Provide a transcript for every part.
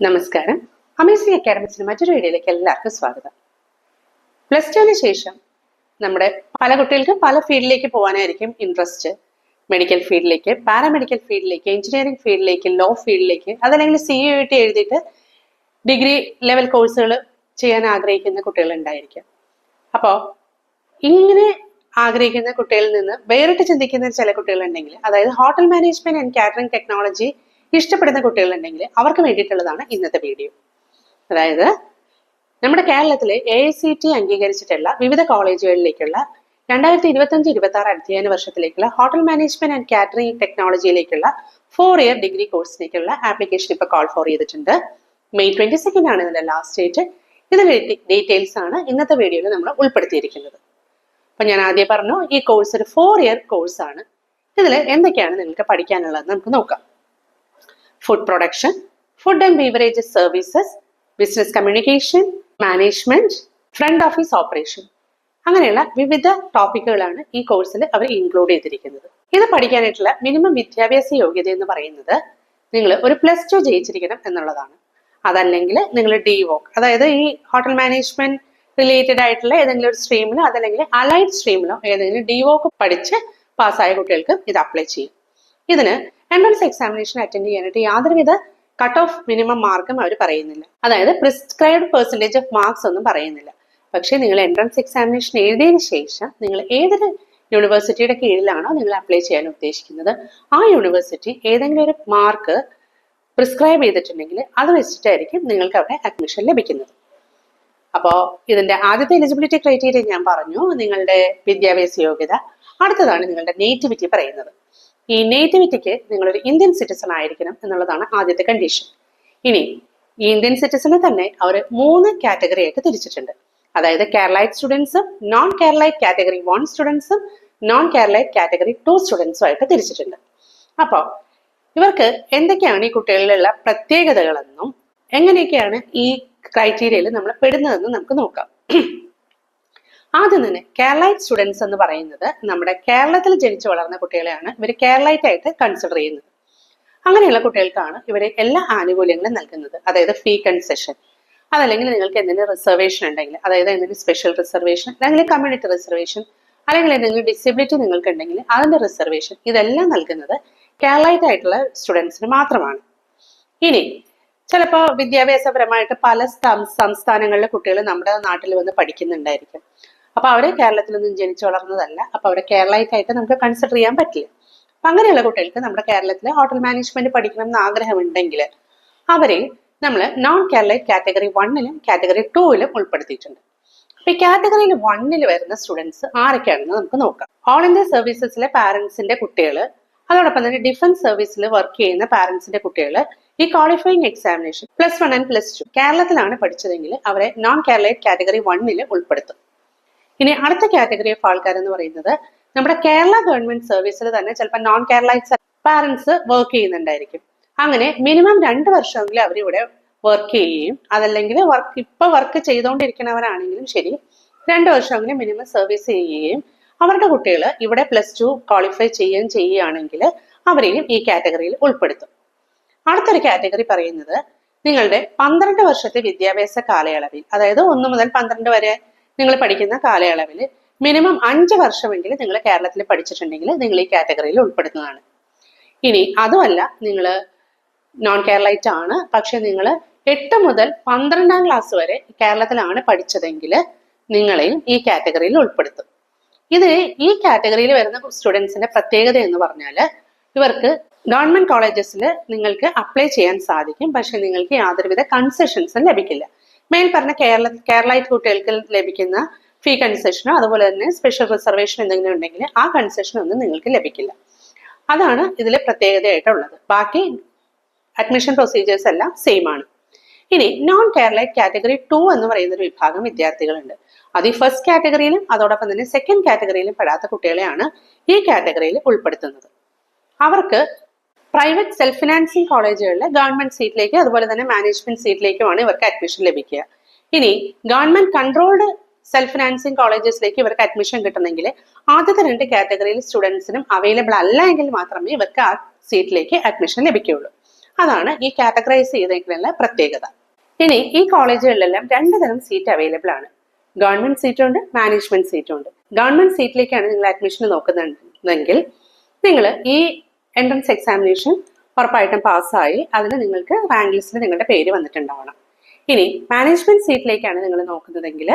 നമസ്കാരം. അമേസിംഗ് അക്കാഡമിക്സിന് മറ്റൊരു വീഡിയോയിലേക്ക് എല്ലാവർക്കും സ്വാഗതം. പ്ലസ് ടുവിന് ശേഷം നമ്മുടെ പല കുട്ടികൾക്കും പല ഫീൽഡിലേക്ക് പോകാനായിരിക്കും ഇൻട്രസ്റ്റ്. മെഡിക്കൽ ഫീൽഡിലേക്ക്, പാരാമെഡിക്കൽ ഫീൽഡിലേക്ക്, എഞ്ചിനീയറിംഗ് ഫീൽഡിലേക്ക്, ലോ ഫീൽഡിലേക്ക്, അതല്ലെങ്കിൽ CUET എഴുതിയിട്ട് ഡിഗ്രി ലെവൽ കോഴ്സുകൾ ചെയ്യാൻ ആഗ്രഹിക്കുന്ന കുട്ടികൾ ഉണ്ടായിരിക്കും. അപ്പോൾ ഇങ്ങനെ ആഗ്രഹിക്കുന്ന കുട്ടികളിൽ നിന്ന് വേറിട്ട് ചിന്തിക്കുന്ന ചില കുട്ടികളുണ്ടെങ്കിൽ, അതായത് hotel management and catering technology ഇഷ്ടപ്പെടുന്ന കുട്ടികളുണ്ടെങ്കിൽ അവർക്ക് വേണ്ടിയിട്ടുള്ളതാണ് ഇന്നത്തെ വീഡിയോ. അതായത് നമ്മുടെ കേരളത്തിലെ AICTE അംഗീകരിച്ചിട്ടുള്ള വിവിധ കോളേജുകളിലേക്കുള്ള 2025-26 അധ്യയന വർഷത്തിലേക്കുള്ള ഹോട്ടൽ മാനേജ്മെന്റ് ആൻഡ് കാറ്ററിംഗ് ടെക്നോളജിയിലേക്കുള്ള 4-year ഡിഗ്രി കോഴ്സിലേക്കുള്ള ആപ്ലിക്കേഷൻ ഇപ്പോൾ കോൾ ഫോർ ചെയ്തിട്ടുണ്ട്. May 22 ആണ് ഇതിന്റെ ലാസ്റ്റ് ഡേറ്റ്. ഇതിന്റെ ഡീറ്റെയിൽസ് ആണ് ഇന്നത്തെ വീഡിയോയിൽ നമ്മൾ ഉൾപ്പെടുത്തിയിരിക്കുന്നത്. അപ്പൊ ഞാൻ ആദ്യം പറഞ്ഞു, ഈ കോഴ്സ് ഒരു 4-year കോഴ്സാണ്. ഇതിൽ എന്തൊക്കെയാണ് നിങ്ങൾക്ക് പഠിക്കാനുള്ളത് നമുക്ക് നോക്കാം. Food production, food and beverages services, business communication, management, front office operation, അങ്ങനെയുള്ള വിവിധ ടോപ്പിക്കുകളാണ് ഈ കോഴ്സിൽ അവർ ഇൻക്ലൂഡ് ചെയ്തിരിക്കുന്നത്. ഇത് പഠിക്കാനായിട്ടുള്ള മിനിമം വിദ്യാഭ്യാസ യോഗ്യത എന്ന് പറയുന്നത് നിങ്ങൾ ഒരു +2 ജയിച്ചിരിക്കണം എന്നുള്ളതാണ്. അതല്ലെങ്കിൽ നിങ്ങൾ DVOC, അതായത് ഈ ഹോട്ടൽ മാനേജ്മെന്റ് റിലേറ്റഡ് ആയിട്ടുള്ള ഏതെങ്കിലും ഒരു സ്ട്രീമിലോ അതല്ലെങ്കിൽ അലൈഡ് സ്ട്രീമിലോ ഏതെങ്കിലും DVOC പഠിച്ച് പാസ്സായ കുട്ടികൾക്ക് ഇത് അപ്ലൈ ചെയ്യും. ഇതിന് എൻട്രൻസ് എക്സാമിനേഷൻ അറ്റൻഡ് ചെയ്യാനായിട്ട് യാതൊരുവിധ കട്ട് ഓഫ് മിനിമം മാർക്കും അവർ പറയുന്നില്ല. അതായത് പ്രിസ്ക്രൈബ്ഡ് പെർസെൻറ്റേജ് ഓഫ് മാർക്സ് ഒന്നും പറയുന്നില്ല. പക്ഷേ നിങ്ങൾ എൻട്രൻസ് എക്സാമിനേഷൻ എഴുതിയതിനു ശേഷം നിങ്ങൾ ഏതൊരു യൂണിവേഴ്സിറ്റിയുടെ കീഴിലാണോ നിങ്ങൾ അപ്ലൈ ചെയ്യാൻ ഉദ്ദേശിക്കുന്നത്, ആ യൂണിവേഴ്സിറ്റി ഏതെങ്കിലും ഒരു മാർക്ക് പ്രിസ്ക്രൈബ് ചെയ്തിട്ടുണ്ടെങ്കിൽ അത് വെച്ചിട്ടായിരിക്കും നിങ്ങൾക്ക് അവിടെ അഡ്മിഷൻ ലഭിക്കുന്നത്. അപ്പോൾ ഇതിന്റെ ആദ്യത്തെ എലിജിബിലിറ്റി ക്രൈറ്റീരിയ ഞാൻ പറഞ്ഞു, നിങ്ങളുടെ വിദ്യാഭ്യാസ യോഗ്യത. അടുത്തതാണ് നിങ്ങളുടെ നേറ്റിവിറ്റി പറയുന്നത്. ഈ നേറ്റിവിറ്റിക്ക് നിങ്ങളൊരു ഇന്ത്യൻ സിറ്റിസൺ ആയിരിക്കണം എന്നുള്ളതാണ് ആദ്യത്തെ കണ്ടീഷൻ. ഇനി ഈ ഇന്ത്യൻ സിറ്റിസനെ തന്നെ അവർ 3 കാറ്റഗറി ആയിട്ട് തിരിച്ചിട്ടുണ്ട്. അതായത് കേരളൈറ്റ് സ്റ്റുഡൻസും, നോൺ കേരളൈറ്റ് കാറ്റഗറി 1 സ്റ്റുഡൻസും, നോൺ കേരളൈറ്റ് കാറ്റഗറി 2 സ്റ്റുഡൻസും ആയിട്ട് തിരിച്ചിട്ടുണ്ട്. അപ്പോൾ ഇവർക്ക് എന്തൊക്കെയാണ് ഈ കുട്ടികളിലുള്ള പ്രത്യേകതകളെന്നും എങ്ങനെയൊക്കെയാണ് ഈ ക്രൈറ്റീരിയയിൽ നമ്മൾ പെടുന്നതെന്നും നമുക്ക് നോക്കാം. ആദ്യം തന്നെ കേരളൈറ്റ് സ്റ്റുഡൻസ് എന്ന് പറയുന്നത് നമ്മുടെ കേരളത്തിൽ ജനിച്ചു വളർന്ന കുട്ടികളെയാണ് ഇവർ കേരളൈറ്റ് ആയിട്ട് കൺസിഡർ ചെയ്യുന്നത്. അങ്ങനെയുള്ള കുട്ടികൾക്കാണ് ഇവർ എല്ലാ ആനുകൂല്യങ്ങളും നൽകുന്നത്. അതായത് ഫീ കൺസെഷൻ, അതല്ലെങ്കിൽ നിങ്ങൾക്ക് എന്തെങ്കിലും റിസർവേഷൻ ഉണ്ടെങ്കിൽ, അതായത് എന്തെങ്കിലും സ്പെഷ്യൽ റിസർവേഷൻ അല്ലെങ്കിൽ കമ്മ്യൂണിറ്റി റിസർവേഷൻ അല്ലെങ്കിൽ എന്തെങ്കിലും ഡിസബിലിറ്റി നിങ്ങൾക്ക് ഉണ്ടെങ്കിൽ അതിന്റെ റിസർവേഷൻ, ഇതെല്ലാം നൽകുന്നത് കേരളൈറ്റ് ആയിട്ടുള്ള സ്റ്റുഡൻസിന് മാത്രമാണ്. ഇനി ചിലപ്പോൾ വിദ്യാഭ്യാസപരമായിട്ട് പല സംസ്ഥാനങ്ങളിലെ കുട്ടികൾ നമ്മുടെ നാട്ടിൽ വന്ന് പഠിക്കുന്നുണ്ടായിരിക്കും. അപ്പൊ അവരെ കേരളത്തിലൊന്നും ജനിച്ചു വളർന്നതല്ല, അപ്പൊ അവരെ കേരളൈറ്റ് ആയിട്ട് നമുക്ക് കൺസിഡർ ചെയ്യാൻ പറ്റില്ല. അപ്പൊ അങ്ങനെയുള്ള കുട്ടികൾക്ക് നമ്മുടെ കേരളത്തിലെ ഹോട്ടൽ മാനേജ്മെന്റ് പഠിക്കണം എന്ന് ആഗ്രഹമുണ്ടെങ്കിൽ അവരെ നമ്മൾ നോൺ കേരളൈറ്റ് കാറ്റഗറി 1-ലും കാറ്റഗറി 2-ലും ഉൾപ്പെടുത്തിയിട്ടുണ്ട്. അപ്പൊ ഈ കാറ്റഗറിയിൽ 1-ൽ വരുന്ന സ്റ്റുഡൻസ് ആരൊക്കെയാണെന്ന് നമുക്ക് നോക്കാം. ഓൾ ഇന്ത്യ സർവീസസിലെ പാരന്റ്സിന്റെ കുട്ടികൾ, അതോടൊപ്പം തന്നെ ഡിഫൻസ് സർവീസിൽ വർക്ക് ചെയ്യുന്ന പാരന്റ്സിന്റെ കുട്ടികൾ ഈ ക്വാളിഫയിങ് എക്സാമിനേഷൻ +1 ആൻഡ് +2 കേരളത്തിലാണ് പഠിച്ചതെങ്കിൽ അവരെ നോൺ കേരളൈറ്റ് കാറ്റഗറി 1-ൽ ഉൾപ്പെടുത്തും. ഇനി അടുത്ത കാറ്റഗറി ഓഫ് ആൾക്കാരെന്ന് പറയുന്നത് നമ്മുടെ കേരള ഗവൺമെന്റ് സർവീസിൽ തന്നെ ചിലപ്പോൾ നോൺ കേരളൈറ്റ് പാരന്റ്സ് വർക്ക് ചെയ്യുന്നുണ്ടായിരിക്കും. അങ്ങനെ മിനിമം 2 വർഷമെങ്കിലും അവരിവിടെ വർക്ക് ചെയ്യുകയും, അതല്ലെങ്കിൽ വർക്ക് ചെയ്തുകൊണ്ടിരിക്കുന്നവരാണെങ്കിലും ശരി 2 വർഷമെങ്കിലും മിനിമം സർവീസ് ചെയ്യുകയും അവരുടെ കുട്ടികൾ ഇവിടെ +2 ക്വാളിഫൈ ചെയ്യുകയാണെങ്കിൽ അവരെയും ഈ കാറ്റഗറിയിൽ ഉൾപ്പെടുത്തും. അടുത്തൊരു കാറ്റഗറി പറയുന്നത് നിങ്ങളുടെ 12 വർഷത്തെ വിദ്യാഭ്യാസ കാലയളവിൽ, അതായത് 1 മുതൽ 12 വരെ നിങ്ങൾ പഠിക്കുന്ന കാലയളവിൽ മിനിമം 5 വർഷമെങ്കിലും നിങ്ങൾ കേരളത്തിൽ പഠിച്ചിട്ടുണ്ടെങ്കിൽ നിങ്ങൾ ഈ കാറ്റഗറിയിൽ ഉൾപ്പെടുന്നതാണ്. ഇനി അതുമല്ല, നിങ്ങൾ നോൺ കേരളൈറ്റ് ആണ്, പക്ഷെ നിങ്ങൾ 8 മുതൽ 12ാം ക്ലാസ് വരെ കേരളത്തിലാണ് പഠിച്ചതെങ്കിൽ നിങ്ങളെയും ഈ കാറ്റഗറിയിൽ ഉൾപ്പെടുത്തും. ഈ കാറ്റഗറിയിൽ വരുന്ന സ്റ്റുഡൻസിന്റെ പ്രത്യേകത എന്ന് പറഞ്ഞാൽ ഇവർക്ക് ഗവൺമെന്റ് കോളേജസിൽ നിങ്ങൾക്ക് അപ്ലൈ ചെയ്യാൻ സാധിക്കും, പക്ഷെ നിങ്ങൾക്ക് യാതൊരുവിധ കൺസെഷൻസും ലഭിക്കില്ല. മേൽ പറഞ്ഞ കേരളൈറ്റ് കുട്ടികൾക്ക് ലഭിക്കുന്ന ഫീ കൺസെഷനോ അതുപോലെ തന്നെ സ്പെഷ്യൽ റിസർവേഷൻ എന്തെങ്കിലും ഉണ്ടെങ്കിൽ ആ കൺസെഷൻ ഒന്നും നിങ്ങൾക്ക് ലഭിക്കില്ല. അതാണ് ഇതിലെ പ്രത്യേകതയായിട്ടുള്ളത്. ബാക്കി അഡ്മിഷൻ പ്രൊസീജിയേഴ്സ് എല്ലാം സെയിം ആണ്. ഇനി നോൺ കേരളൈറ്റ് കാറ്റഗറി 2 എന്ന് പറയുന്ന ഒരു വിഭാഗം വിദ്യാർത്ഥികളുണ്ട്. അത് ഈ ഫസ്റ്റ് കാറ്റഗറിയിലും അതോടൊപ്പം തന്നെ സെക്കൻഡ് കാറ്റഗറിയിലും പെടാത്ത കുട്ടികളെയാണ് ഈ കാറ്റഗറിയിൽ ഉൾപ്പെടുത്തുന്നത്. അവർക്ക് പ്രൈവറ്റ് സെൽഫ് ഫിനാൻസിങ് കോളേജുകളിൽ ഗവൺമെന്റ് സീറ്റിലേക്ക് അതുപോലെ തന്നെ മാനേജ്മെന്റ് സീറ്റിലേക്കുമാണ് ഇവർക്ക് അഡ്മിഷൻ ലഭിക്കുക. ഇനി ഗവൺമെന്റ് കൺട്രോൾഡ് സെൽഫ് ഫിനാൻസിങ് കോളേജസിലേക്ക് ഇവർക്ക് അഡ്മിഷൻ കിട്ടണമെങ്കിൽ ആദ്യത്തെ 2 കാറ്റഗറിയിൽ സ്റ്റുഡൻസിനും അവൈലബിൾ അല്ല എങ്കിൽ മാത്രമേ ഇവർക്ക് ആ സീറ്റിലേക്ക് അഡ്മിഷൻ ലഭിക്കുകയുള്ളൂ. അതാണ് ഈ കാറ്റഗറൈസ് ചെയ്തേക്കുള്ള പ്രത്യേകത. ഇനി ഈ കോളേജുകളിലെല്ലാം 2 തരം സീറ്റ് അവൈലബിൾ ആണ്. ഗവൺമെന്റ് സീറ്റും ഉണ്ട്, മാനേജ്മെന്റ് സീറ്റും ഉണ്ട്. ഗവൺമെന്റ് സീറ്റിലേക്കാണ് നിങ്ങൾ അഡ്മിഷൻ നോക്കുന്നുണ്ടെങ്കിൽ നിങ്ങൾ ഈ എൻട്രൻസ് എക്സാമിനേഷൻ ഉറപ്പായിട്ടും പാസ്സായി അതിന് നിങ്ങൾക്ക് റാങ്ക് ലിസ്റ്റിൽ നിങ്ങളുടെ പേര് വന്നിട്ടുണ്ടാവണം. ഇനി മാനേജ്മെന്റ് സീറ്റിലേക്കാണ് നിങ്ങൾ നോക്കുന്നതെങ്കിൽ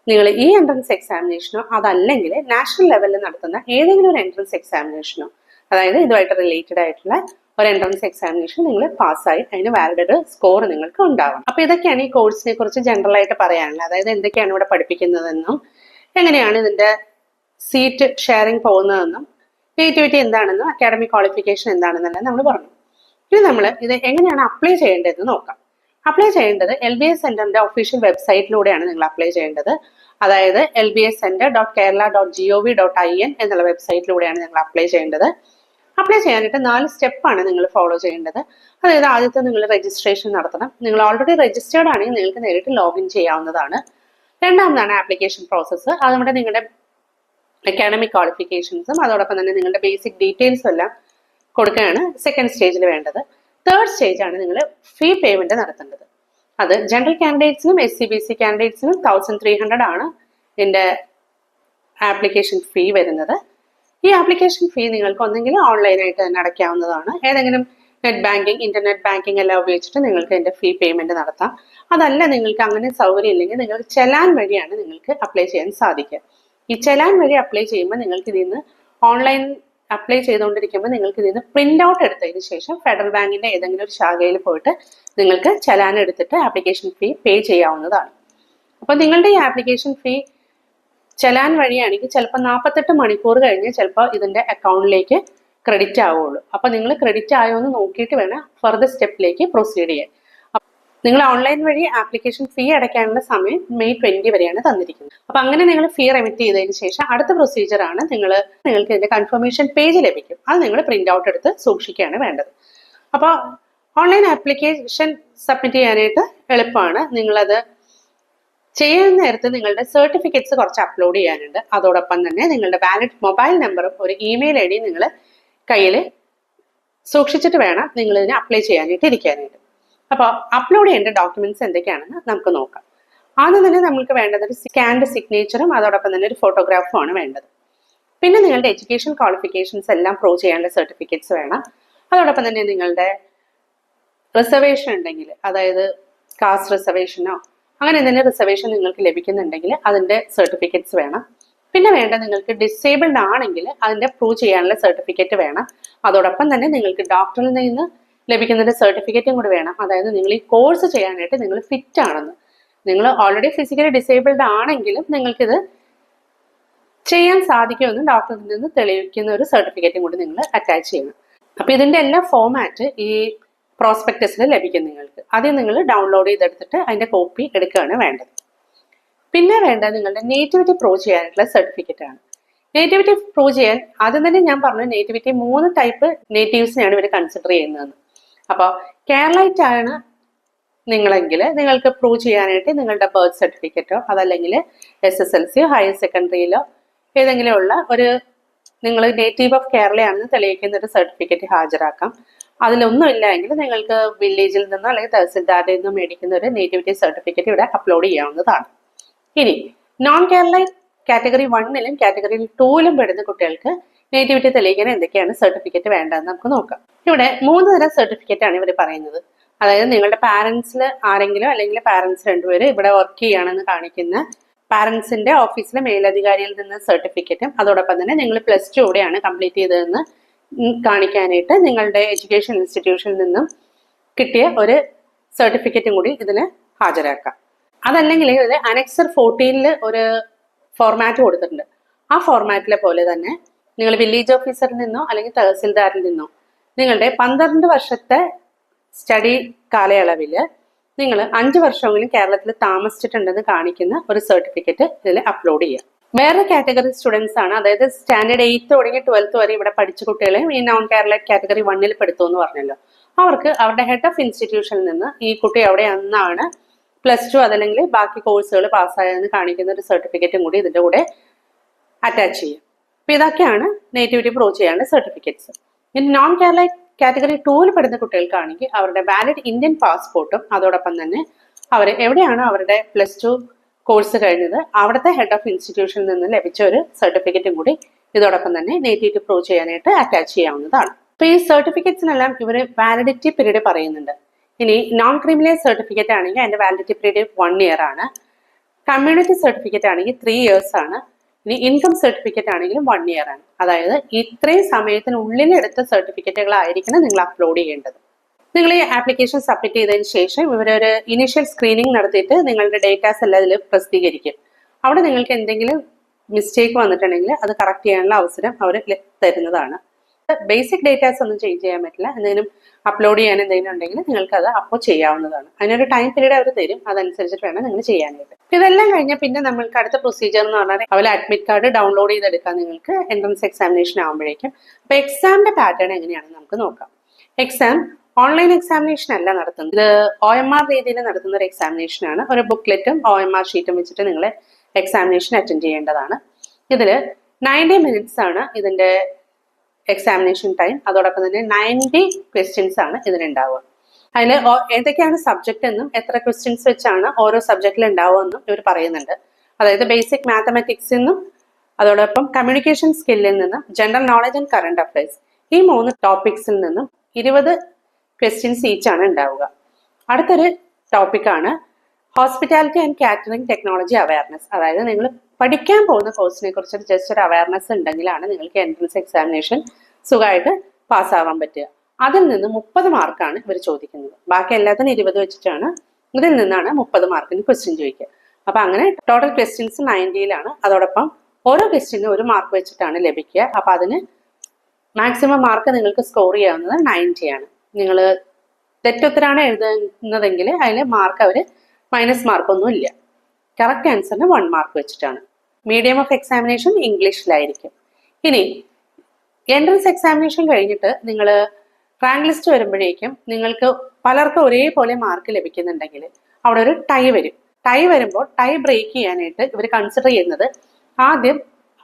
നിങ്ങൾ ഈ എൻട്രൻസ് എക്സാമിനേഷനോ അതല്ലെങ്കിൽ നാഷണൽ ലെവലിൽ നടത്തുന്ന ഏതെങ്കിലും ഒരു എൻട്രൻസ് എക്സാമിനേഷനോ, അതായത് ഇതുമായിട്ട് റിലേറ്റഡ് ആയിട്ടുള്ള ഒരു എൻട്രൻസ് എക്സാമിനേഷൻ നിങ്ങൾ പാസ്സായി അതിന് വാലിഡ് സ്കോർ നിങ്ങൾക്ക് ഉണ്ടാവണം. അപ്പൊ ഇതൊക്കെയാണ് ഈ കോഴ്സിനെ കുറിച്ച് ജനറൽ ആയിട്ട് പറയാനുള്ളത്. അതായത് എന്തൊക്കെയാണ് ഇവിടെ പഠിപ്പിക്കുന്നതെന്നും എങ്ങനെയാണ് ഇതിന്റെ സീറ്റ് ഷെയറിംഗ് പോകുന്നതെന്നും നേറ്റിവിറ്റി എന്താണെന്നും അക്കാഡമിക് ക്വാളിഫിക്കേഷൻ എന്താണെന്നെല്ലാം നമ്മൾ പറഞ്ഞു. ഇനി നമ്മൾ ഇത് എങ്ങനെയാണ് അപ്ലൈ ചെയ്യേണ്ടതെന്ന് നോക്കാം. അപ്ലൈ ചെയ്യേണ്ടത് LBS സെന്ററിന്റെ ഒഫീഷ്യൽ വെബ്സൈറ്റിലൂടെയാണ് നിങ്ങൾ അപ്ലൈ ചെയ്യേണ്ടത്. അതായത് lbscenter.kerala.gov.in എന്നുള്ള വെബ്സൈറ്റിലൂടെയാണ് നിങ്ങൾ അപ്ലൈ ചെയ്യേണ്ടത്. അപ്ലൈ ചെയ്യാനായിട്ട് 4 സ്റ്റെപ്പാണ് നിങ്ങൾ ഫോളോ ചെയ്യേണ്ടത്. അതായത് ആദ്യത്തെ നിങ്ങൾ രജിസ്ട്രേഷൻ നടത്തണം. നിങ്ങൾ ഓൾറെഡി രജിസ്റ്റേർഡ് ആണെങ്കിൽ നിങ്ങൾക്ക് നേരിട്ട് ലോഗിൻ ചെയ്യാവുന്നതാണ്. രണ്ടാമതാണ് ആപ്ലിക്കേഷൻ പ്രോസസ്സ്. അത് നമ്മുടെ നിങ്ങളുടെ അക്കാഡമിക് ക്വാളിഫിക്കേഷൻസും അതോടൊപ്പം തന്നെ നിങ്ങളുടെ ബേസിക് ഡീറ്റെയിൽസും എല്ലാം കൊടുക്കുകയാണ് സെക്കൻഡ് സ്റ്റേജിൽ വേണ്ടത്. തേർഡ് സ്റ്റേജ് ആണ് നിങ്ങൾ ഫീ പേയ്മെന്റ് നടത്തേണ്ടത്. അത് ജനറൽ കാൻഡിഡേറ്റ്സിനും SC/BC കാൻഡിഡേറ്റ്സിനും 1300 ആണ് ഇതിന്റെ ആപ്ലിക്കേഷൻ ഫീ വരുന്നത്. ഈ ആപ്ലിക്കേഷൻ ഫീ നിങ്ങൾക്ക് ഒന്നെങ്കിലും ഓൺലൈനായിട്ട് തന്നെ അടയ്ക്കാവുന്നതാണ്. ഏതെങ്കിലും നെറ്റ് ബാങ്കിങ്, ഇന്റർനെറ്റ് ബാങ്കിങ് എല്ലാം ഉപയോഗിച്ചിട്ട് നിങ്ങൾക്ക് ഇതിന്റെ ഫീ പേയ്മെന്റ് നടത്താം. അതല്ല നിങ്ങൾക്ക് അങ്ങനെ സൗകര്യം ഇല്ലെങ്കിൽ നിങ്ങൾക്ക് ചെലാൻ വഴിയാണ് നിങ്ങൾക്ക് അപ്ലൈ ചെയ്യാൻ സാധിക്കുക. ഈ ചെലാൻ വഴി അപ്ലൈ ചെയ്യുമ്പോൾ നിങ്ങൾക്ക് ഇതിൽ നിന്ന് ഓൺലൈൻ അപ്ലൈ ചെയ്തുകൊണ്ടിരിക്കുമ്പോൾ നിങ്ങൾക്ക് ഇതിൽ നിന്ന് പ്രിന്റ് ഔട്ട് എടുത്തതിന് ശേഷം ഫെഡറൽ ബാങ്കിന്റെ ഏതെങ്കിലും ഒരു ശാഖയിൽ പോയിട്ട് നിങ്ങൾക്ക് ചെലാൻ എടുത്തിട്ട് ആപ്ലിക്കേഷൻ ഫീ പേ ചെയ്യാവുന്നതാണ്. അപ്പോൾ നിങ്ങളുടെ ഈ ആപ്ലിക്കേഷൻ ഫീ ചെലാൻ വഴിയാണെങ്കിൽ ചിലപ്പോൾ 48 മണിക്കൂർ കഴിഞ്ഞ് ചിലപ്പോൾ ഇതിന്റെ അക്കൗണ്ടിലേക്ക് ക്രെഡിറ്റ് ആവുള്ളൂ. അപ്പൊ നിങ്ങൾ ക്രെഡിറ്റ് ആയോ എന്ന് നോക്കിയിട്ട് വേണം ഫർദർ സ്റ്റെപ്പിലേക്ക് പ്രൊസീഡ് ചെയ്യാൻ. നിങ്ങൾ ഓൺലൈൻ വഴി ആപ്ലിക്കേഷൻ ഫീ അടയ്ക്കാനുള്ള സമയം May 20 വരെയാണ് തന്നിരിക്കുന്നത്. അപ്പൊ അങ്ങനെ നിങ്ങൾ ഫീ റെമിറ്റ് ചെയ്തതിന് ശേഷം അടുത്ത പ്രൊസീജിയർ ആണ് നിങ്ങൾക്ക് ഇതിന്റെ കൺഫർമേഷൻ പേജ് ലഭിക്കും. അത് നിങ്ങൾ പ്രിന്റ് ഔട്ട് എടുത്ത് സൂക്ഷിക്കുകയാണ് വേണ്ടത്. അപ്പോൾ ഓൺലൈൻ ആപ്ലിക്കേഷൻ സബ്മിറ്റ് ചെയ്യാനായിട്ട് എളുപ്പമാണ്. നിങ്ങളത് ചെയ്യുന്ന നേരത്ത് നിങ്ങളുടെ സർട്ടിഫിക്കറ്റ്സ് കുറച്ച് അപ്ലോഡ് ചെയ്യാനുണ്ട്. അതോടൊപ്പം തന്നെ നിങ്ങളുടെ വാലിഡ് മൊബൈൽ നമ്പറും ഒരു ഇമെയിൽ ID നിങ്ങൾ കയ്യിൽ സൂക്ഷിച്ചിട്ട് വേണം നിങ്ങൾ ഇതിന് അപ്ലൈ ചെയ്യാനായിട്ട് ഇരിക്കാനായിട്ട്. അപ്പോൾ അപ്ലോഡ് ചെയ്യേണ്ട ഡോക്യുമെന്റ്സ് എന്തൊക്കെയാണെന്ന് നമുക്ക് നോക്കാം. ആദ്യം തന്നെ നമുക്ക് വേണ്ടത് ഒരു സ്കാൻഡ് സിഗ്നേച്ചറും അതോടൊപ്പം തന്നെ ഒരു ഫോട്ടോഗ്രാഫും ആണ് വേണ്ടത്. പിന്നെ നിങ്ങളുടെ എഡ്യൂക്കേഷൻ ക്വാളിഫിക്കേഷൻസ് എല്ലാം പ്രൂവ് ചെയ്യാനുള്ള സർട്ടിഫിക്കറ്റ്സ് വേണം. അതോടൊപ്പം തന്നെ നിങ്ങളുടെ റിസർവേഷൻ ഉണ്ടെങ്കിൽ, അതായത് കാസ്റ്റ് റിസർവേഷനോ അങ്ങനെ എന്തെങ്കിലും റിസർവേഷൻ നിങ്ങൾക്ക് ലഭിക്കുന്നുണ്ടെങ്കിൽ അതിന്റെ സർട്ടിഫിക്കറ്റ്സ് വേണം. പിന്നെ വേണ്ട നിങ്ങൾക്ക് ഡിസേബിൾഡ് ആണെങ്കിൽ അതിന്റെ പ്രൂവ് ചെയ്യാനുള്ള സർട്ടിഫിക്കറ്റ് വേണം. അതോടൊപ്പം തന്നെ നിങ്ങൾക്ക് ഡോക്ടറിൽ നിന്ന് ലഭിക്കുന്ന സർട്ടിഫിക്കറ്റും കൂടി വേണം. അതായത് നിങ്ങൾ ഈ കോഴ്സ് ചെയ്യാനായിട്ട് നിങ്ങൾ ഫിറ്റ് ആണെന്ന്. നിങ്ങൾ ഓൾറെഡി ഫിസിക്കലി ഡിസേബിൾഡ് ആണെങ്കിലും നിങ്ങൾക്കിത് ചെയ്യാൻ സാധിക്കുമെന്ന് ഡോക്ടറിൽ നിന്ന് തെളിയിക്കുന്ന ഒരു സർട്ടിഫിക്കറ്റും കൂടി നിങ്ങൾ അറ്റാച്ച് ചെയ്യണം. അപ്പൊ ഇതിന്റെ എല്ലാ ഫോമാറ്റ് ഈ പ്രോസ്പെക്ടസിൽ ലഭിക്കും നിങ്ങൾക്ക്. ആദ്യം നിങ്ങൾ ഡൗൺലോഡ് ചെയ്തെടുത്തിട്ട് അതിന്റെ കോപ്പി എടുക്കുകയാണ് വേണ്ടത്. പിന്നെ വേണ്ടത് നിങ്ങളുടെ നേറ്റിവിറ്റി പ്രൂവ് ചെയ്യാനായിട്ടുള്ള സർട്ടിഫിക്കറ്റ് ആണ്. നേറ്റിവിറ്റി പ്രൂവ് ചെയ്യാൻ ആദ്യം തന്നെ ഞാൻ പറഞ്ഞു, നേറ്റിവിറ്റി 3 ടൈപ്പ് നേറ്റീവ്സിനെയാണ് ഇവർ കൺസിഡർ ചെയ്യുന്നതെന്ന്. അപ്പോൾ കേരളൈറ്റ് ആണ് നിങ്ങളെങ്കിൽ നിങ്ങൾക്ക് പ്രൂവ് ചെയ്യാനായിട്ട് നിങ്ങളുടെ ബർത്ത് സർട്ടിഫിക്കറ്റോ അതല്ലെങ്കിൽ SSLCയോ ഹയർ സെക്കൻഡറിയിലോ ഏതെങ്കിലും ഉള്ള ഒരു നിങ്ങൾ നേറ്റീവ് ഓഫ് കേരളയാണെന്ന് തെളിയിക്കുന്ന ഒരു സർട്ടിഫിക്കറ്റ് ഹാജരാക്കാം. അതിലൊന്നും ഇല്ല എങ്കിൽ നിങ്ങൾക്ക് വില്ലേജിൽ നിന്നോ അല്ലെങ്കിൽ തഹസിൽദാരിൽ നിന്നോ മേടിക്കുന്ന ഒരു നേറ്റിവിറ്റി സർട്ടിഫിക്കറ്റ് ഇവിടെ അപ്ലോഡ് ചെയ്യാവുന്നതാണ്. ഇനി നോൺ കേരളൈറ്റ് കാറ്റഗറി 1ലും കാറ്റഗറി 2ലും പെടുന്ന കുട്ടികൾക്ക് നേറ്റിവിറ്റി തെളിയിക്കാൻ എന്തൊക്കെയാണ് സർട്ടിഫിക്കറ്റ് വേണ്ടതെന്ന് നമുക്ക് നോക്കാം. ഇവിടെ 3 തരം സർട്ടിഫിക്കറ്റ് ആണ് ഇവർ പറയുന്നത്. അതായത് നിങ്ങളുടെ പാരന്റ്സിൽ ആരെങ്കിലും അല്ലെങ്കിൽ പാരന്റ്സ് 2 പേര് ഇവിടെ വർക്ക് ചെയ്യുകയാണെന്ന് കാണിക്കുന്ന പാരന്റ്സിന്റെ ഓഫീസിലെ മേലധികാരിയിൽ നിന്ന് സർട്ടിഫിക്കറ്റും അതോടൊപ്പം തന്നെ നിങ്ങൾ +2 ഇവിടെയാണ് കംപ്ലീറ്റ് ചെയ്തതെന്ന് കാണിക്കാനായിട്ട് നിങ്ങളുടെ എഡ്യൂക്കേഷൻ ഇൻസ്റ്റിറ്റ്യൂഷനിൽ നിന്നും കിട്ടിയ ഒരു സർട്ടിഫിക്കറ്റും കൂടി ഇതിന് ഹാജരാക്കാം. അതല്ലെങ്കിൽ ഇതിൽ അനക്സർ 14 ഒരു ഫോർമാറ്റ് കൊടുത്തിട്ടുണ്ട്. ആ ഫോർമാറ്റിലെ പോലെ തന്നെ നിങ്ങൾ വില്ലേജ് ഓഫീസറിൽ നിന്നോ അല്ലെങ്കിൽ തഹസിൽദാരിൽ നിന്നോ നിങ്ങളുടെ 12 വർഷത്തെ സ്റ്റഡി കാലയളവിൽ നിങ്ങൾ 5 വർഷമെങ്കിലും കേരളത്തിൽ താമസിച്ചിട്ടുണ്ടെന്ന് കാണിക്കുന്ന ഒരു സർട്ടിഫിക്കറ്റ് ഇതിൽ അപ്ലോഡ് ചെയ്യുക. വേറെ കാറ്റഗറി സ്റ്റുഡൻസ് ആണ്, അതായത് സ്റ്റാൻഡേർഡ് 8 തുടങ്ങി 12th വരെ ഇവിടെ പഠിച്ച കുട്ടികളെയും ഈ നോൺ കേരളൈറ്റ് കാറ്റഗറി 1ൽ പെടുത്തുമെന്ന് പറഞ്ഞല്ലോ. അവർക്ക് അവരുടെ ഹെഡ് ഓഫ് ഇൻസ്റ്റിറ്റ്യൂഷനിൽ നിന്ന് ഈ കുട്ടി അവിടെ അന്നാണ് +2 അതല്ലെങ്കിൽ ബാക്കി കോഴ്സുകൾ പാസ്സായതെന്ന് കാണിക്കുന്ന ഒരു സർട്ടിഫിക്കറ്റും കൂടി ഇതിന്റെ കൂടെ അറ്റാച്ച് ചെയ്യും. അപ്പൊ ഇതൊക്കെയാണ് നേറ്റിവിറ്റി പ്രൂവ് ചെയ്യാനുള്ള സർട്ടിഫിക്കറ്റ്സ്. ഇനി നോൺ കേരളൈറ്റ് കാറ്റഗറി 2 പെടുന്ന കുട്ടികൾക്കാണെങ്കിൽ അവരുടെ വാലിഡ് ഇന്ത്യൻ പാസ്പോർട്ടും അതോടൊപ്പം തന്നെ അവർ എവിടെയാണ് അവരുടെ +2 കോഴ്സ് കഴിഞ്ഞത് അവിടുത്തെ ഹെഡ് ഓഫ് ഇൻസ്റ്റിറ്റ്യൂഷനിൽ നിന്ന് ലഭിച്ച ഒരു സർട്ടിഫിക്കറ്റും കൂടി ഇതോടൊപ്പം തന്നെ നേറ്റിവിറ്റി പ്രൂവ് ചെയ്യാനായിട്ട് അറ്റാച്ച് ചെയ്യാവുന്നതാണ്. അപ്പൊ ഈ സർട്ടിഫിക്കറ്റ്സിനെല്ലാം ഇവർ വാലിഡിറ്റി പീരീഡ് പറയുന്നുണ്ട്. ഇനി നോൺ ക്രീമിലിയർ സർട്ടിഫിക്കറ്റ് ആണെങ്കിൽ അതിന്റെ വാലിഡിറ്റി പീരീഡ് 1 ഇയർ ആണ്. കമ്മ്യൂണിറ്റി സർട്ടിഫിക്കറ്റ് ആണെങ്കിൽ 3 ഇയേഴ്സ് ആണ്. ഇനി ഇൻകം സർട്ടിഫിക്കറ്റ് ആണെങ്കിലും 1 ഇയർ ആണ്. അതായത് ഇത്രയും സമയത്തിനുള്ളിൽ എടുത്ത സർട്ടിഫിക്കറ്റുകളായിരിക്കണം നിങ്ങൾ അപ്ലോഡ് ചെയ്യേണ്ടത്. നിങ്ങൾ ഈ ആപ്ലിക്കേഷൻ സബ്മിറ്റ് ചെയ്തതിന് ശേഷം ഇവരൊരു ഇനീഷ്യൽ സ്ക്രീനിങ് നടത്തിയിട്ട് നിങ്ങളുടെ ഡേറ്റാസ് എല്ലാം ഇതിൽ പ്രസിദ്ധീകരിക്കും. അവിടെ നിങ്ങൾക്ക് എന്തെങ്കിലും മിസ്റ്റേക്ക് വന്നിട്ടുണ്ടെങ്കിൽ അത് കറക്റ്റ് ചെയ്യാനുള്ള അവസരം അവർ തരുന്നതാണ്. ബേസിക് ഡേറ്റാസ് ഒന്നും ചേഞ്ച് ചെയ്യാൻ പറ്റില്ല. എന്തെങ്കിലും അപ്ലോഡ് ചെയ്യാൻ എന്തെങ്കിലും ഉണ്ടെങ്കിൽ നിങ്ങൾക്ക് അത് അപ്പോൾ ചെയ്യാവുന്നതാണ്. അതിനൊരു ടൈം പീരീഡ് അവർ തരും, അതനുസരിച്ചിട്ട് വേണം നിങ്ങൾ ചെയ്യാനായിട്ട്. ഇതെല്ലാം കഴിഞ്ഞാൽ പിന്നെ നമ്മൾക്ക് അടുത്ത പ്രൊസീജിയർ എന്ന് പറഞ്ഞാൽ അവരെ അഡ്മിറ്റ് കാർഡ് ഡൗൺലോഡ് ചെയ്തെടുക്കാൻ നിങ്ങൾക്ക് എൻട്രൻസ് എക്സാമിനേഷൻ ആകുമ്പോഴേക്കും. അപ്പോൾ എക്സാമിന്റെ പാറ്റേൺ എങ്ങനെയാണെന്ന് നമുക്ക് നോക്കാം. എക്സാം ഓൺലൈൻ എക്സാമിനേഷൻ അല്ല നടത്തുന്നത്. ഇത് OMR രീതിയിൽ നടത്തുന്ന ഒരു എക്സാമിനേഷൻ ആണ്. ഒരു ബുക്ക്ലെറ്റും OMR ഷീറ്റും വെച്ചിട്ട് നിങ്ങൾ എക്സാമിനേഷൻ അറ്റൻഡ് ചെയ്യേണ്ടതാണ്. ഇതിൽ 90 മിനിറ്റ്സ് ആണ് ഇതിന്റെ എക്സാമിനേഷൻ ടൈം. അതോടൊപ്പം തന്നെ 90 ക്വസ്റ്റ്യൻസ് ആണ് ഇതിനുണ്ടാവുക. അതിൽ ഏതൊക്കെയാണ് സബ്ജക്റ്റ് എന്നും എത്ര ക്വസ്റ്റ്യൻസ് വെച്ചാണ് ഓരോ സബ്ജക്റ്റിൽ ഉണ്ടാവുക എന്നും ഇവർ പറയുന്നുണ്ട്. അതായത് ബേസിക് മാത്തമാറ്റിക്സിൽ നിന്നും അതോടൊപ്പം കമ്മ്യൂണിക്കേഷൻ സ്കില്ലിൽ നിന്നും general knowledge and current affairs ഈ 3 ടോപ്പിക്സിൽ നിന്നും 20 ക്വസ്റ്റ്യൻസ് ഈച്ച് ആണ് ഉണ്ടാവുക. അടുത്തൊരു ടോപ്പിക്കാണ് hospitality and catering technology awareness. അതായത് നിങ്ങൾ പഠിക്കാൻ പോകുന്ന കോഴ്സിനെ കുറിച്ച് ജസ്റ്റ് ഒരു അവയർനെസ് ഉണ്ടെങ്കിലാണ് നിങ്ങൾക്ക് എൻട്രൻസ് എക്സാമിനേഷൻ സുഖമായിട്ട് പാസ്സാവാൻ പറ്റുക. അതിൽ നിന്ന് 30 മാർക്കാണ് ഇവർ ചോദിക്കുന്നത്. ബാക്കി എല്ലാത്തിനും 20 വെച്ചിട്ടാണ്. ഇതിൽ നിന്നാണ് 30 മാർക്കിന് ക്വസ്റ്റ്യൻ ചോദിക്കുക. അപ്പൊ അങ്ങനെ ടോട്ടൽ ക്വസ്റ്റ്യൻസ് 90ലാണ്. അതോടൊപ്പം ഓരോ ക്വസ്റ്റ്യനും 1 മാർക്ക് വെച്ചിട്ടാണ് ലഭിക്കുക. അപ്പൊ അതിന് മാക്സിമം മാർക്ക് നിങ്ങൾക്ക് സ്കോർ ചെയ്യാവുന്നത് 90 ആണ്. നിങ്ങൾ തെറ്റുത്തരാണ് എഴുതുന്നതെങ്കിൽ അതിൽ മാർക്ക് അവർ മൈനസ് മാർക്കൊന്നും ഇല്ല. കറക്റ്റ് ആൻസറിന് 1 മാർക്ക് വെച്ചിട്ടാണ്. മീഡിയം ഓഫ് എക്സാമിനേഷൻ ഇംഗ്ലീഷിലായിരിക്കും. ഇനി എൻട്രൻസ് എക്സാമിനേഷൻ കഴിഞ്ഞിട്ട് നിങ്ങൾ റാങ്ക് ലിസ്റ്റ് വരുമ്പോഴേക്കും നിങ്ങൾക്ക് പലർക്കും ഒരേപോലെ മാർക്ക് ലഭിക്കുന്നുണ്ടെങ്കിൽ അവിടെ ഒരു ടൈ വരും. ടൈ വരുമ്പോൾ ടൈ ബ്രേക്ക് ചെയ്യാനായിട്ട് ഇവർ കൺസിഡർ ചെയ്യുന്നത് ആദ്യം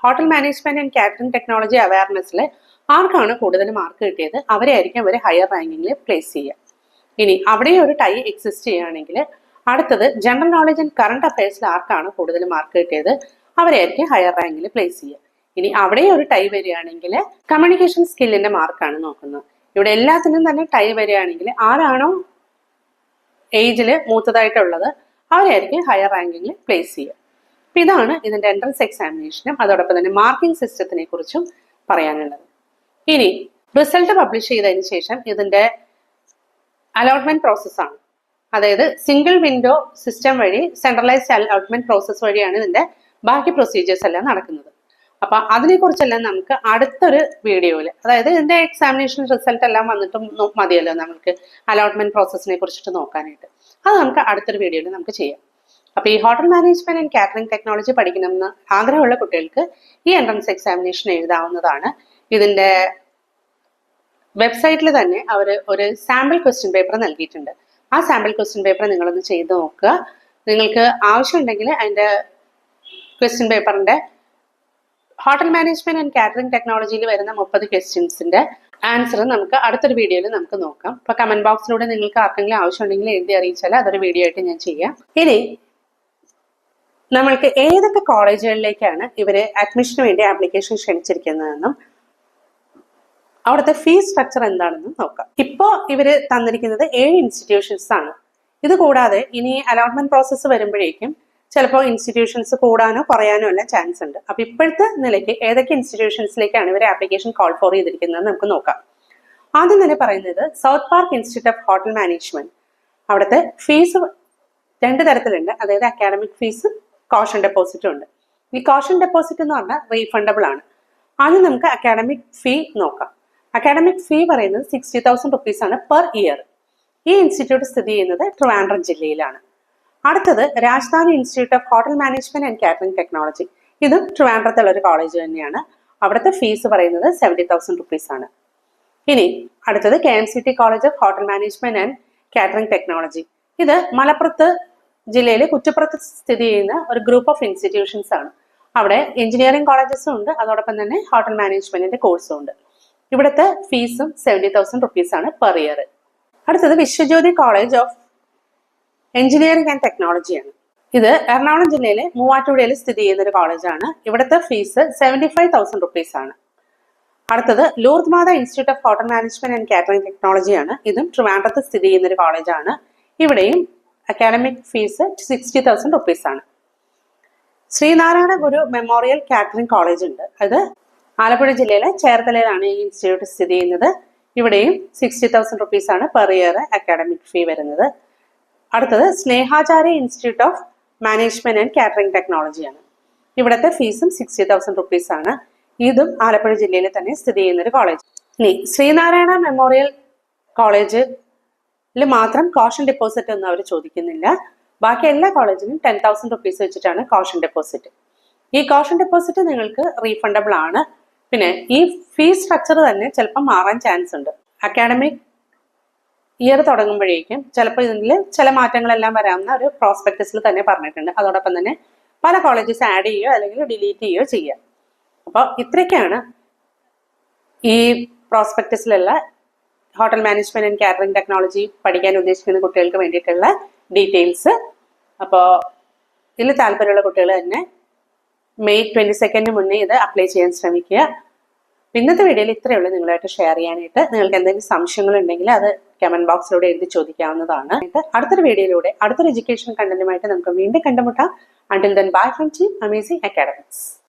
hotel management and catering technology അവയർനെസ്സിൽ ആർക്കാണ് കൂടുതൽ മാർക്ക് കിട്ടിയത് അവരെ ആയിരിക്കും അവർ ഹയർ റാങ്കിങ്ങിൽ പ്ലേസ് ചെയ്യുക. ഇനി അവിടെ ഒരു ടൈ എക്സിസ്റ്റ് ചെയ്യുകയാണെങ്കിൽ അടുത്തത് ജനറൽ നോളജ് ആൻഡ് കറണ്ട് അഫയേഴ്സിൽ ആർക്കാണ് കൂടുതൽ മാർക്ക് കിട്ടിയത് അവരെയായിരിക്കും ഹയർ റാങ്കിൽ പ്ലേസ് ചെയ്യുക. ഇനി അവിടെ ഒരു ടൈ വരികയാണെങ്കിൽ കമ്മ്യൂണിക്കേഷൻ സ്കില്ലിന്റെ മാർക്കാണ് നോക്കുന്നത്. ഇവിടെ എല്ലാത്തിനും തന്നെ ടൈ വരികയാണെങ്കിൽ ആരാണോ ഏജിൽ മൂത്തതായിട്ടുള്ളത് അവരെയായിരിക്കും ഹയർ റാങ്കിങ്ങിൽ പ്ലേസ് ചെയ്യുക. അപ്പൊ ഇതാണ് ഇതിന്റെ എൻട്രൻസ് എക്സാമിനേഷനും അതോടൊപ്പം തന്നെ മാർക്കിംഗ് സിസ്റ്റത്തിനെ കുറിച്ചും പറയാനുള്ളത്. ഇനി റിസൾട്ട് പബ്ലിഷ് ചെയ്തതിന് ശേഷം ഇതിന്റെ അലോട്ട്മെന്റ് പ്രോസസ്സാണ്. അതായത് സിംഗിൾ വിൻഡോ സിസ്റ്റം വഴി സെൻട്രലൈസ്ഡ് അലോട്ട്മെന്റ് പ്രോസസ് വഴിയാണ് ഇതിന്റെ ബാക്കി പ്രൊസീജിയേഴ്സ് എല്ലാം നടക്കുന്നത്. അപ്പൊ അതിനെക്കുറിച്ചെല്ലാം നമുക്ക് അടുത്തൊരു വീഡിയോയിൽ, അതായത് ഇതിന്റെ എക്സാമിനേഷൻ റിസൾട്ട് എല്ലാം വന്നിട്ടും മതിയല്ലോ നമുക്ക് അലോട്ട്മെന്റ് പ്രോസസ്സിനെ കുറിച്ചിട്ട് നോക്കാനായിട്ട്. അത് നമുക്ക് അടുത്തൊരു വീഡിയോയിൽ നമുക്ക് ചെയ്യാം. അപ്പൊ ഈ hotel management and catering technology പഠിക്കണമെന്ന് ആഗ്രഹമുള്ള കുട്ടികൾക്ക് ഈ എൻട്രൻസ് എക്സാമിനേഷൻ എഴുതാവുന്നതാണ്. ഇതിന്റെ വെബ്സൈറ്റിൽ തന്നെ അവർ ഒരു സാമ്പിൾ ക്വസ്റ്റ്യൻ പേപ്പർ നൽകിയിട്ടുണ്ട്. ആ സാമ്പിൾ ക്വസ്റ്റ്യൻ പേപ്പർ നിങ്ങളൊന്ന് ചെയ്ത് നോക്കുക. നിങ്ങൾക്ക് ആവശ്യമുണ്ടെങ്കിൽ അതിന്റെ ക്വസ്റ്റ്യൻ പേപ്പറിന്റെ ഹോട്ടൽ മാനേജ്മെന്റ് ആൻഡ് കാറ്ററിംഗ് ടെക്നോളജിയിൽ വരുന്ന 30 ക്വസ്റ്റ്യൻസിന്റെ ആൻസർ നമുക്ക് അടുത്തൊരു വീഡിയോയിൽ നമുക്ക് നോക്കാം. ഇപ്പൊ കമന്റ് ബോക്സിലൂടെ നിങ്ങൾക്ക് ആർക്കെങ്കിലും ആവശ്യമുണ്ടെങ്കിൽ എഴുതി അറിയിച്ചാൽ അതൊരു വീഡിയോ ആയിട്ട് ഞാൻ ചെയ്യാം. ഇനി നമ്മൾക്ക് ഏതൊക്കെ കോളേജുകളിലേക്കാണ് ഇവര് അഡ്മിഷന് വേണ്ടി ആപ്ലിക്കേഷൻ ക്ഷണിച്ചിരിക്കുന്നതെന്നും അവിടുത്തെ ഫീസ് സ്ട്രക്ചർ എന്താണെന്നും നോക്കാം. ഇപ്പോ ഇവര് തന്നിരിക്കുന്നത് 7 ഇൻസ്റ്റിറ്റ്യൂഷൻസ് ആണ്. ഇത് കൂടാതെ ഇനി അലോട്ട്മെന്റ് പ്രോസസ്സ് വരുമ്പോഴേക്കും ചിലപ്പോൾ ഇൻസ്റ്റിറ്റ്യൂഷൻസ് കൂടാനോ കുറയാനോ എല്ലാം ചാൻസ് ഉണ്ട്. അപ്പൊ ഇപ്പോഴത്തെ നിലയ്ക്ക് ഏതൊക്കെ ഇൻസ്റ്റിറ്റ്യൂഷൻസിലേക്കാണ് ഇവർ ആപ്ലിക്കേഷൻ കോൾ ഫോർ ചെയ്തിരിക്കുന്നത് നമുക്ക് നോക്കാം. ആദ്യം തന്നെ പറയുന്നത് south park institute of hotel management. അവിടുത്തെ ഫീസ് 2 തരത്തിലുണ്ട്. അതായത് അക്കാഡമിക് ഫീസ്, കോഷൻ ഡെപ്പോസിറ്റും ഉണ്ട്. ഈ കോഷൻ ഡെപ്പോസിറ്റ് എന്ന് പറഞ്ഞാൽ റീഫണ്ടബിൾ ആണ്. ആദ്യം നമുക്ക് അക്കാഡമിക് ഫീ നോക്കാം. അക്കാഡമിക് ഫീ പറയുന്നത് 60,000 റുപ്പീസ് ആണ് പെർ ഇയർ. ഈ ഇൻസ്റ്റിറ്റ്യൂട്ട് സ്ഥിതി ചെയ്യുന്നത് ട്രിവാൻഡ്രം ജില്ലയിലാണ്. അടുത്തത് Rajadhani institute of hotel management and catering technology. ഇതും ട്രിവാൻഡ്രത്തുള്ള ഒരു കോളേജ് തന്നെയാണ്. അവിടുത്തെ ഫീസ് പറയുന്നത് 70,000 റുപ്പീസ് ആണ്. ഇനി അടുത്തത് KMCT college of hotel management and catering technology. ഇത് മലപ്പുറത്ത് ജില്ലയിൽ കുറ്റപ്പുറത്ത് സ്ഥിതി ചെയ്യുന്ന ഒരു ഗ്രൂപ്പ് ഓഫ് ഇൻസ്റ്റിറ്റ്യൂഷൻസ് ആണ്. അവിടെ എഞ്ചിനീയറിംഗ് കോളേജസും ഉണ്ട്, അതോടൊപ്പം തന്നെ ഹോട്ടൽ മാനേജ്മെന്റിന്റെ കോഴ്സും ഉണ്ട്. ഇവിടുത്തെ ഫീസും 70,000 റുപ്പീസ് ആണ് പെർ ഇയർ. അടുത്തത് Viswajyothi college of engineering and ടെക്നോളജിയാണ്. ഇത് എറണാകുളം ജില്ലയിലെ മൂവാറ്റുപുഴയിൽ സ്ഥിതി ചെയ്യുന്ന ഒരു കോളേജാണ്. ഇവിടുത്തെ ഫീസ് 75,000 റുപ്പീസ് ആണ്. അടുത്തത് Lourdes Matha institute of hotel management and catering ടെക്നോളജിയാണ്. ഇതും ട്രിവാൻഡ്രത്ത് സ്ഥിതി ചെയ്യുന്ന ഒരു കോളേജാണ്. ഇവിടെയും അക്കാഡമിക് ഫീസ് 60,000 റുപ്പീസ് ആണ്. ശ്രീനാരായണ ഗുരു മെമ്മോറിയൽ കാറ്ററിംഗ് കോളേജ് ഉണ്ട്. അത് ആലപ്പുഴ ജില്ലയിലെ ചേർത്തലയിലാണ് ഈ ഇൻസ്റ്റിറ്റ്യൂട്ട് സ്ഥിതി ചെയ്യുന്നത്. ഇവിടെയും 60,000 റുപ്പീസ് ആണ് പെർ ഇയർ അക്കാഡമിക് ഫീ വരുന്നത്. അടുത്തത് Snehacharya institute of management and catering ടെക്നോളജിയാണ്. ഇവിടുത്തെ ഫീസും 60,000 റുപ്പീസ് ആണ്. ഇതും ആലപ്പുഴ ജില്ലയിൽ തന്നെ സ്ഥിതി ചെയ്യുന്ന ഒരു കോളേജ്. ഇനി ശ്രീനാരായണ മെമ്മോറിയൽ കോളേജിൽ മാത്രം കോഷൻ ഡെപ്പോസിറ്റ് ഒന്നും അവർ ചോദിക്കുന്നില്ല. ബാക്കി എല്ലാ കോളേജിലും 10,000 റുപ്പീസ് വെച്ചിട്ടാണ് കോഷൻ ഡെപ്പോസിറ്റ്. ഈ കോഷൻ ഡെപ്പോസിറ്റ് നിങ്ങൾക്ക് റീഫണ്ടബിൾ ആണ്. പിന്നെ ഈ ഫീസ് സ്ട്രക്ചർ തന്നെ ചിലപ്പോൾ മാറാൻ ചാൻസ് ഉണ്ട്. അക്കാഡമിക് ഇയർ തുടങ്ങുമ്പോഴേക്കും ചിലപ്പോൾ ഇതിൽ ചില മാറ്റങ്ങളെല്ലാം വരാമെന്ന ഒരു പ്രോസ്പെക്ടസിൽ തന്നെ പറഞ്ഞിട്ടുണ്ട്. അതോടൊപ്പം തന്നെ പല കോളേജസ് ആഡ് ചെയ്യുകയോ അല്ലെങ്കിൽ ഡിലീറ്റ് ചെയ്യുകയോ ചെയ്യാം. അപ്പോൾ ഇത്രയൊക്കെയാണ് ഈ പ്രോസ്പെക്ടസിലുള്ള hotel management and catering technology പഠിക്കാൻ ഉദ്ദേശിക്കുന്ന കുട്ടികൾക്ക് വേണ്ടിയിട്ടുള്ള ഡീറ്റെയിൽസ്. അപ്പോൾ ഇതിൽ താല്പര്യമുള്ള കുട്ടികൾ തന്നെ May 22 മുന്നേ ഇത് അപ്ലൈ ചെയ്യാൻ ശ്രമിക്കുക. ഇന്നത്തെ വീഡിയോയിൽ ഇത്രയേ ഉള്ളൂ നിങ്ങളായിട്ട് ഷെയർ ചെയ്യാനായിട്ട്. നിങ്ങൾക്ക് എന്തെങ്കിലും സംശയങ്ങൾ ഉണ്ടെങ്കിൽ അത് കമന്റ് ബോക്സിലൂടെ എഴുതി ചോദിക്കാവുന്നതാണ്. അടുത്തൊരു വീഡിയോയിലൂടെ അടുത്തൊരു എഡ്യൂക്കേഷൻ കണ്ടന്റുമായിട്ട് നമുക്ക് വീണ്ടും കണ്ടുമുട്ടാം. Until then, bye from Team Amazing Academics.